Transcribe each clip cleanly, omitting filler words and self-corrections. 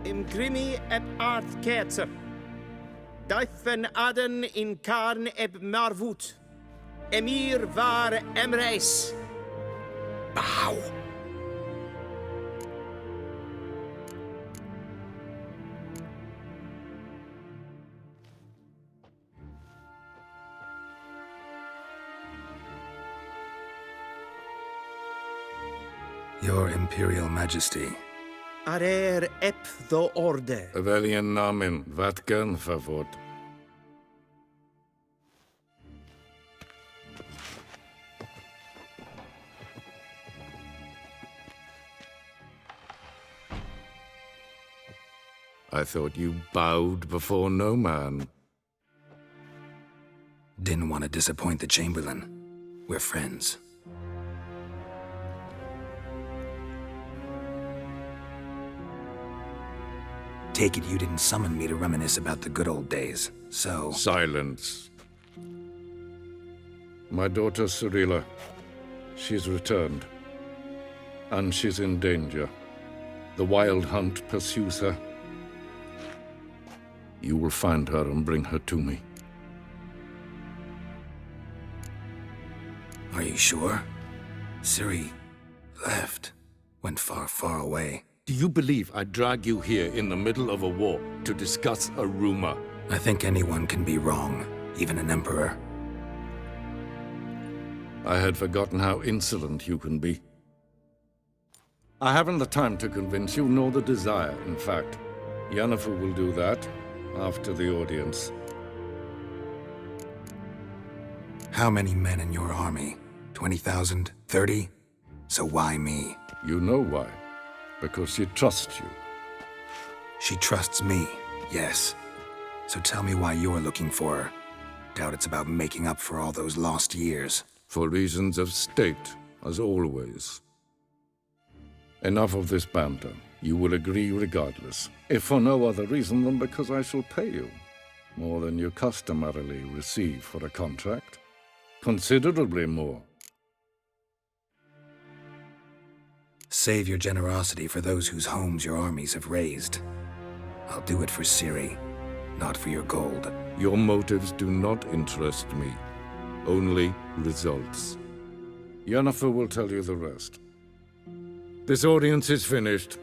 Im grimi eb aardkeetser. Duifen aden in karn eb marvoet. Emir var emreis. Bow. Your Imperial Majesty. Arer ep the orde. Weljen namen, wat gern verwoord. I thought you bowed before no man. Didn't want to disappoint the Chamberlain. We're friends. Take it you didn't summon me to reminisce about the good old days, so... Silence. My daughter Cirilla, she's returned. And she's in danger. The Wild Hunt pursues her. You will find her and bring her to me. Are you sure? Ciri left. Went far, far away. Do you believe I'd drag you here in the middle of a war to discuss a rumor? I think anyone can be wrong, even an emperor. I had forgotten how insolent you can be. I haven't the time to convince you, nor the desire, in fact. Yennefer will do that after the audience. How many men in your army? 20,000? 30? So why me? You know why. Because she trusts you. She trusts me, yes. So tell me why you're looking for her. Doubt it's about making up for all those lost years. For reasons of state, as always. Enough of this banter. You will agree regardless. If for no other reason than because I shall pay you. More than you customarily receive for a contract. Considerably more. Save your generosity for those whose homes your armies have razed. I'll do it for Ciri, not for your gold. Your motives do not interest me. Only results. Yennefer will tell you the rest. This audience is finished.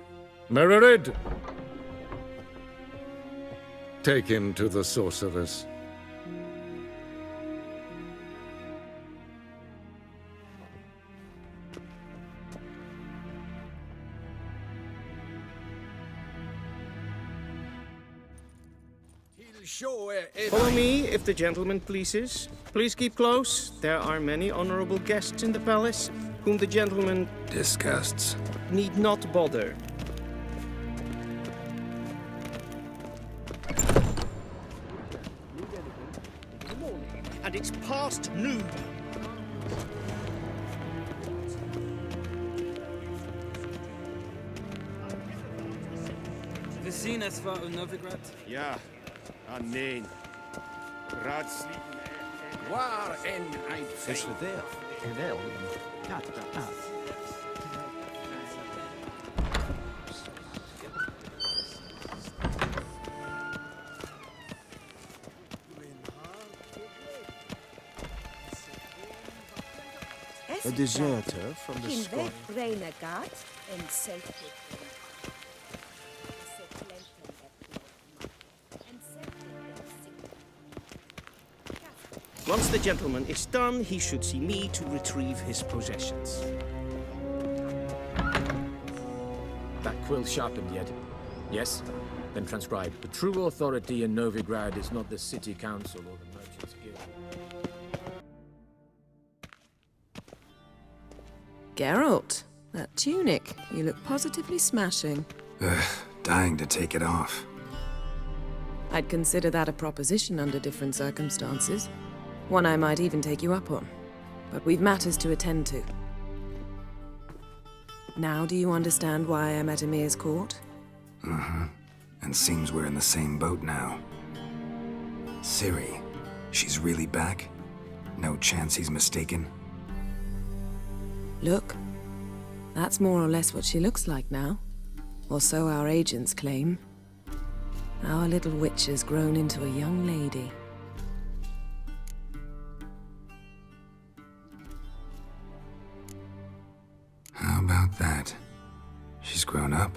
Mererid! Take him to the sorceress. Follow me, if the gentleman pleases. Please keep close. There are many honorable guests in the palace, whom the gentleman Disgusts. need not bother. And it's past noon. We zien het van Novigrad. Ja, nee. Raadslid. Waar en ein Is er there? Geweld. Kat. A deserter from the squad. Renegade and self. Once the gentleman is done, he should see me to retrieve his possessions. That quill sharpened yet? Yes? Then transcribe. The true authority in Novigrad is not the city council or the merchants guild. Geralt, that tunic. You look positively smashing. Dying to take it off. I'd consider that a proposition under different circumstances. One I might even take you up on. But we've matters to attend to. Now do you understand why I'm at Emir's court? Mm-hmm. And seems we're in the same boat now. Ciri, she's really back? No chance he's mistaken? Look, that's more or less what she looks like now. Or so our agents claim. Our little witch has grown into a young lady. How about that? She's grown up.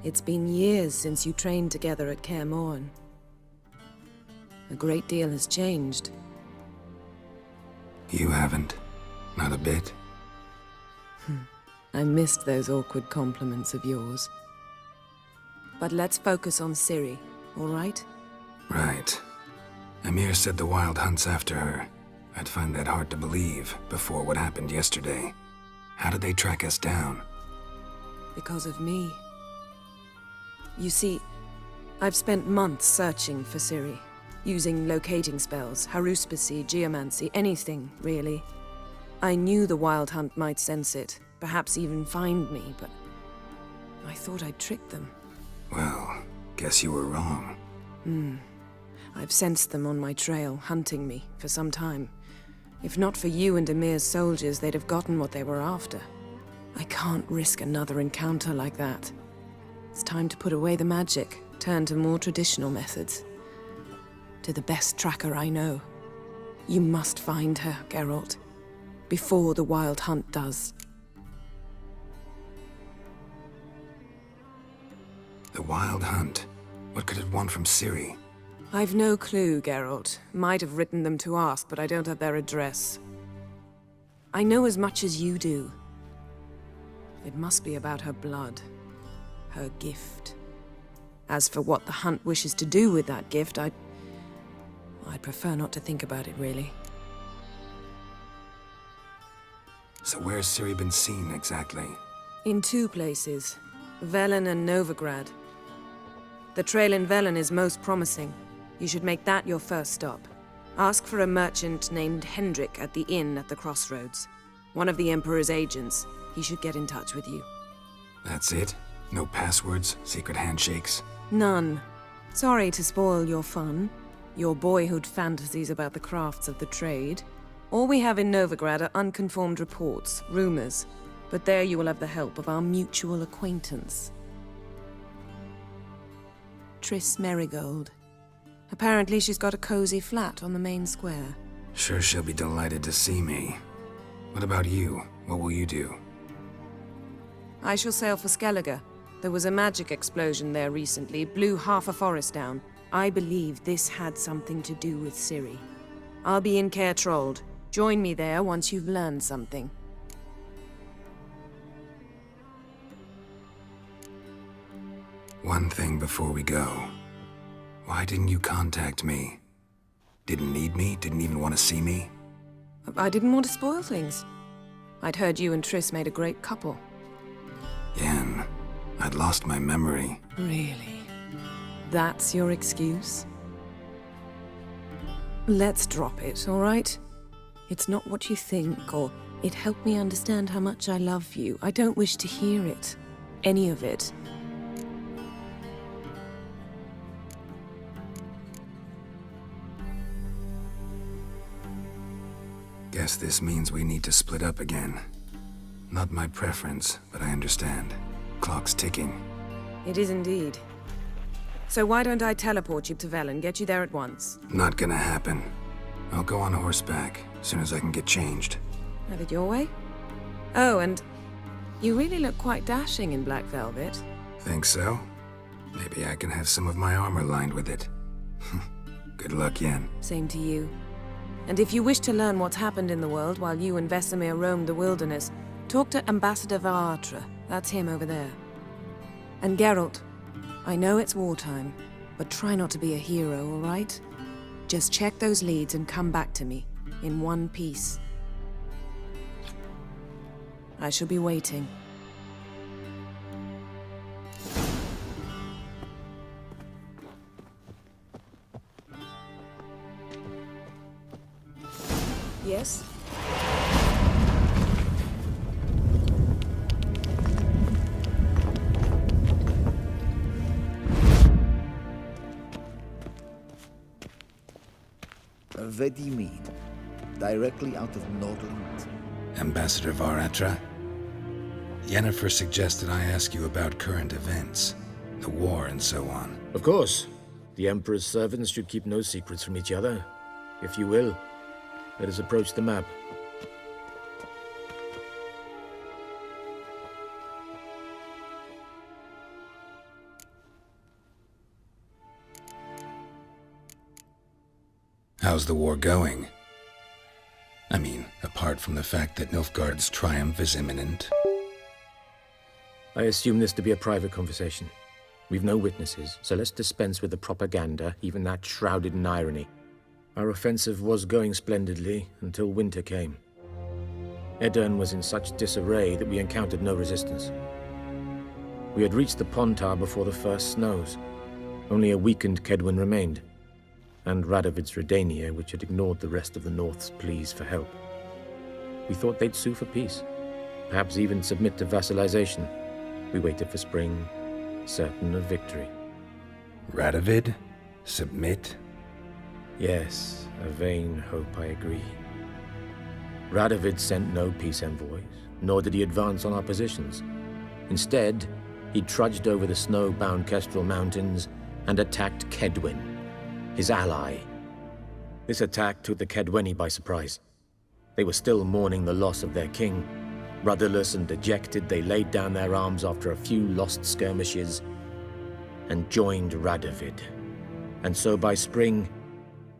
It's been years since you trained together at Kaer Morhen. A great deal has changed. You haven't. Not a bit. I missed those awkward compliments of yours. But let's focus on Ciri, all right? Right. Emir said the Wild Hunt's after her. I'd find that hard to believe before what happened yesterday. How did they track us down? Because of me. You see, I've spent months searching for Ciri, using locating spells, haruspicy, geomancy, anything, really. I knew the Wild Hunt might sense it, perhaps even find me, but I thought I'd tricked them. Well, guess you were wrong. I've sensed them on my trail, hunting me, for some time. If not for you and Emir's soldiers, they'd have gotten what they were after. I can't risk another encounter like that. It's time to put away the magic, turn to more traditional methods. To the best tracker I know. You must find her, Geralt. Before the Wild Hunt does. The Wild Hunt? What could it want from Ciri? I've no clue, Geralt. Might have written them to ask, but I don't have their address. I know as much as you do. It must be about her blood. Her gift. As for what the Hunt wishes to do with that gift, I'd prefer not to think about it, really. So where's Ciri been seen, exactly? In two places. Velen and Novigrad. The trail in Velen is most promising. You should make that your first stop. Ask for a merchant named Hendrik at the inn at the crossroads. One of the Emperor's agents. He should get in touch with you. That's it? No passwords, secret handshakes? None. Sorry to spoil your fun. Your boyhood fantasies about the crafts of the trade. All we have in Novigrad are unconfirmed reports, rumors. But there you will have the help of our mutual acquaintance. Triss Merigold. Apparently she's got a cozy flat on the main square. Sure she'll be delighted to see me. What about you? What will you do? I shall sail for Skellige. There was a magic explosion there recently, blew half a forest down. I believe this had something to do with Ciri. I'll be in Caer Trold. Join me there once you've learned something. One thing before we go. Why didn't you contact me? Didn't need me? Didn't even want to see me? I didn't want to spoil things. I'd heard you and Triss made a great couple. Yen, I'd lost my memory. Really? That's your excuse? Let's drop it, all right? It's not what you think, or it helped me understand how much I love you. I don't wish to hear it. Any of it. Guess this means we need to split up again. Not my preference, but I understand. Clock's ticking. It is indeed. So why don't I teleport you to Velen, get you there at once? Not gonna happen. I'll go on horseback, as soon as I can get changed. Have it your way? Oh, and you really look quite dashing in black velvet. Think so? Maybe I can have some of my armor lined with it. Good luck, Yen. Same to you. And if you wish to learn what's happened in the world while you and Vesemir roamed the wilderness, talk to Ambassador Varatra. That's him over there. And Geralt, I know it's wartime, but try not to be a hero, all right? Just check those leads and come back to me, in one piece. I shall be waiting. Yes? What do you mean? Directly out of Nordland? Ambassador Varatra? Yennefer suggested I ask you about current events. The war and so on. Of course. The Emperor's servants should keep no secrets from each other. If you will, let us approach the map. How's the war going? I mean, apart from the fact that Nilfgaard's triumph is imminent. I assume this to be a private conversation. We've no witnesses, so let's dispense with the propaganda, even that shrouded in irony. Our offensive was going splendidly until winter came. Edirn was in such disarray that we encountered no resistance. We had reached the Pontar before the first snows. Only a weakened Kedwin remained, and Radovid's Redania, which had ignored the rest of the North's pleas for help. We thought they'd sue for peace, perhaps even submit to vassalization. We waited for spring, certain of victory. Radovid? Submit? Yes, a vain hope, I agree. Radovid sent no peace envoys, nor did he advance on our positions. Instead, he trudged over the snow-bound Kestrel Mountains and attacked Kedwin, his ally. This attack took the Kedweni by surprise. They were still mourning the loss of their king. Rudderless and dejected, they laid down their arms after a few lost skirmishes and joined Radovid. And so by spring,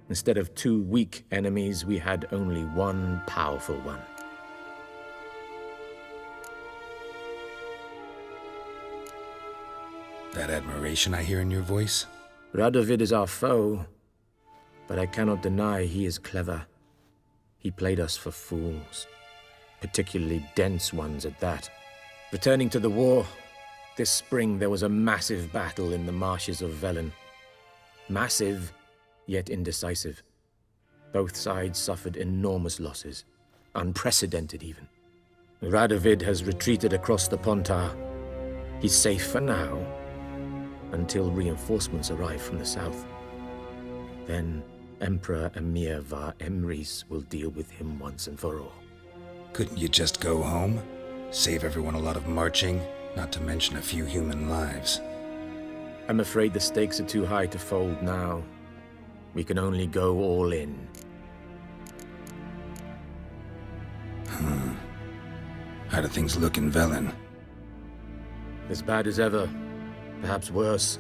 instead of 2 weak enemies, we had only one powerful one. That admiration I hear in your voice? Radovid is our foe, but I cannot deny he is clever. He played us for fools, particularly dense ones at that. Returning to the war, this spring there was a massive battle in the marshes of Velen. Massive, yet indecisive. Both sides suffered enormous losses, unprecedented even. Radovid has retreated across the Pontar. He's safe for now, until reinforcements arrive from the south. Then Emperor Emir var Emrys will deal with him once and for all. Couldn't you just go home? Save everyone a lot of marching, not to mention a few human lives. I'm afraid the stakes are too high to fold now. We can only go all in. How do things look in Velen? As bad as ever, perhaps worse.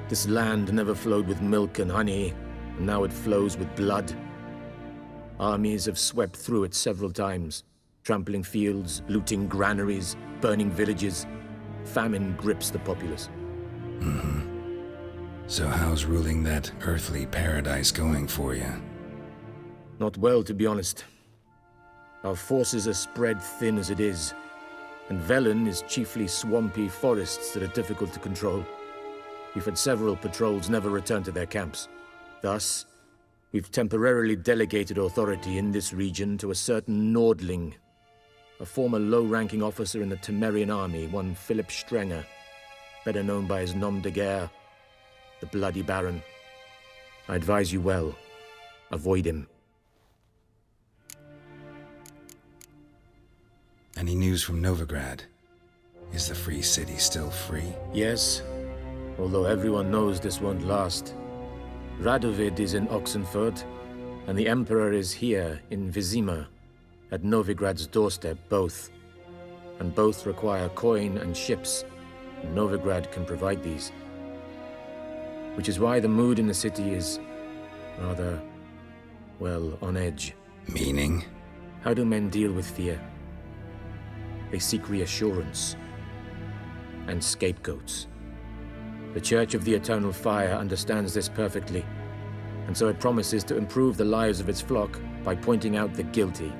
This land never flowed with milk and honey, and now it flows with blood. Armies have swept through it several times, trampling fields, looting granaries, burning villages. Famine grips the populace. So how's ruling that earthly paradise going for you? Not well, to be honest. Our forces are spread thin as it is, and Velen is chiefly swampy forests that are difficult to control. We've had several patrols never return to their camps. Thus, we've temporarily delegated authority in this region to a certain Nordling, a former low-ranking officer in the Temerian army, one Philip Strenger, better known by his nom de guerre, the Bloody Baron. I advise you well. Avoid him. Any news from Novigrad? Is the free city still free? Yes, although everyone knows this won't last. Radovid is in Oxenfurt, and the Emperor is here in Vizima, at Novigrad's doorstep, both. And both require coin and ships, and Novigrad can provide these. Which is why the mood in the city is rather, well, on edge. Meaning? How do men deal with fear? They seek reassurance and scapegoats. The Church of the Eternal Fire understands this perfectly, and so it promises to improve the lives of its flock by pointing out the guilty.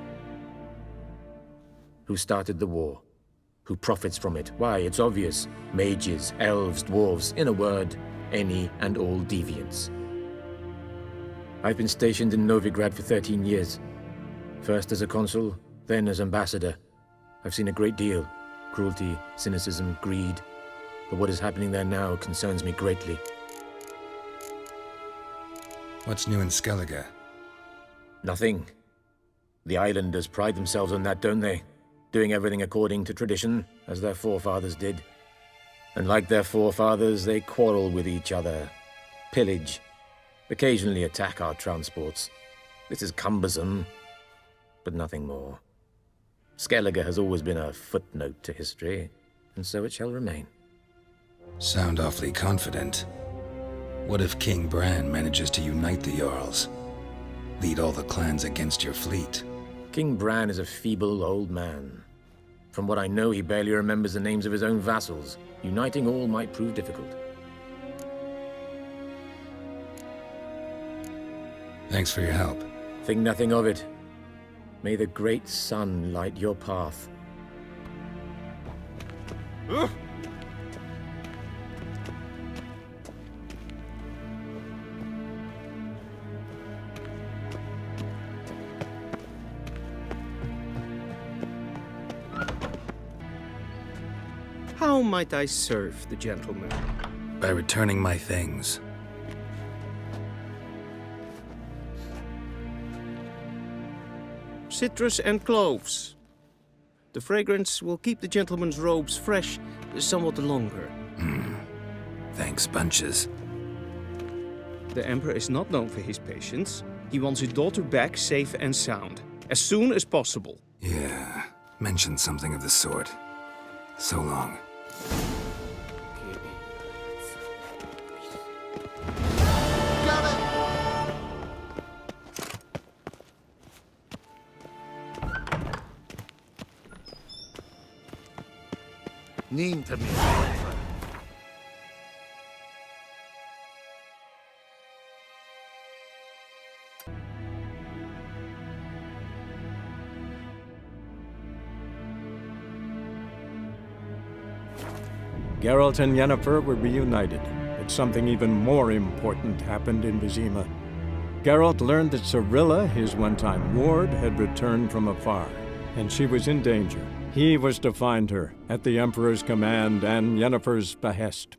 Who started the war? Who profits from it? Why, it's obvious. Mages, elves, dwarves, in a word, any and all deviants. I've been stationed in Novigrad for 13 years. First as a consul, then as ambassador. I've seen a great deal. Cruelty, cynicism, greed. But what is happening there now concerns me greatly. What's new in Skellige? Nothing. The islanders pride themselves on that, don't they? Doing everything according to tradition, as their forefathers did. And like their forefathers, they quarrel with each other, pillage, occasionally attack our transports. This is cumbersome, but nothing more. Skellige has always been a footnote to history, and so it shall remain. Sound awfully confident. What if King Bran manages to unite the Jarls? Lead all the clans against your fleet? King Bran is a feeble old man. From what I know, he barely remembers the names of his own vassals. Uniting all might prove difficult. Thanks for your help. Think nothing of it. May the great sun light your path. How might I serve the gentleman? By returning my things. Citrus and cloves. The fragrance will keep the gentleman's robes fresh somewhat longer. Thanks, bunches. The Emperor is not known for his patience. He wants his daughter back safe and sound, as soon as possible. Yeah, mentioned something of the sort. So long. Niente me. Geralt and Yennefer were reunited, but something even more important happened in Vizima. Geralt learned that Cirilla, his one-time ward, had returned from afar, and she was in danger. He was to find her, at the Emperor's command and Yennefer's behest.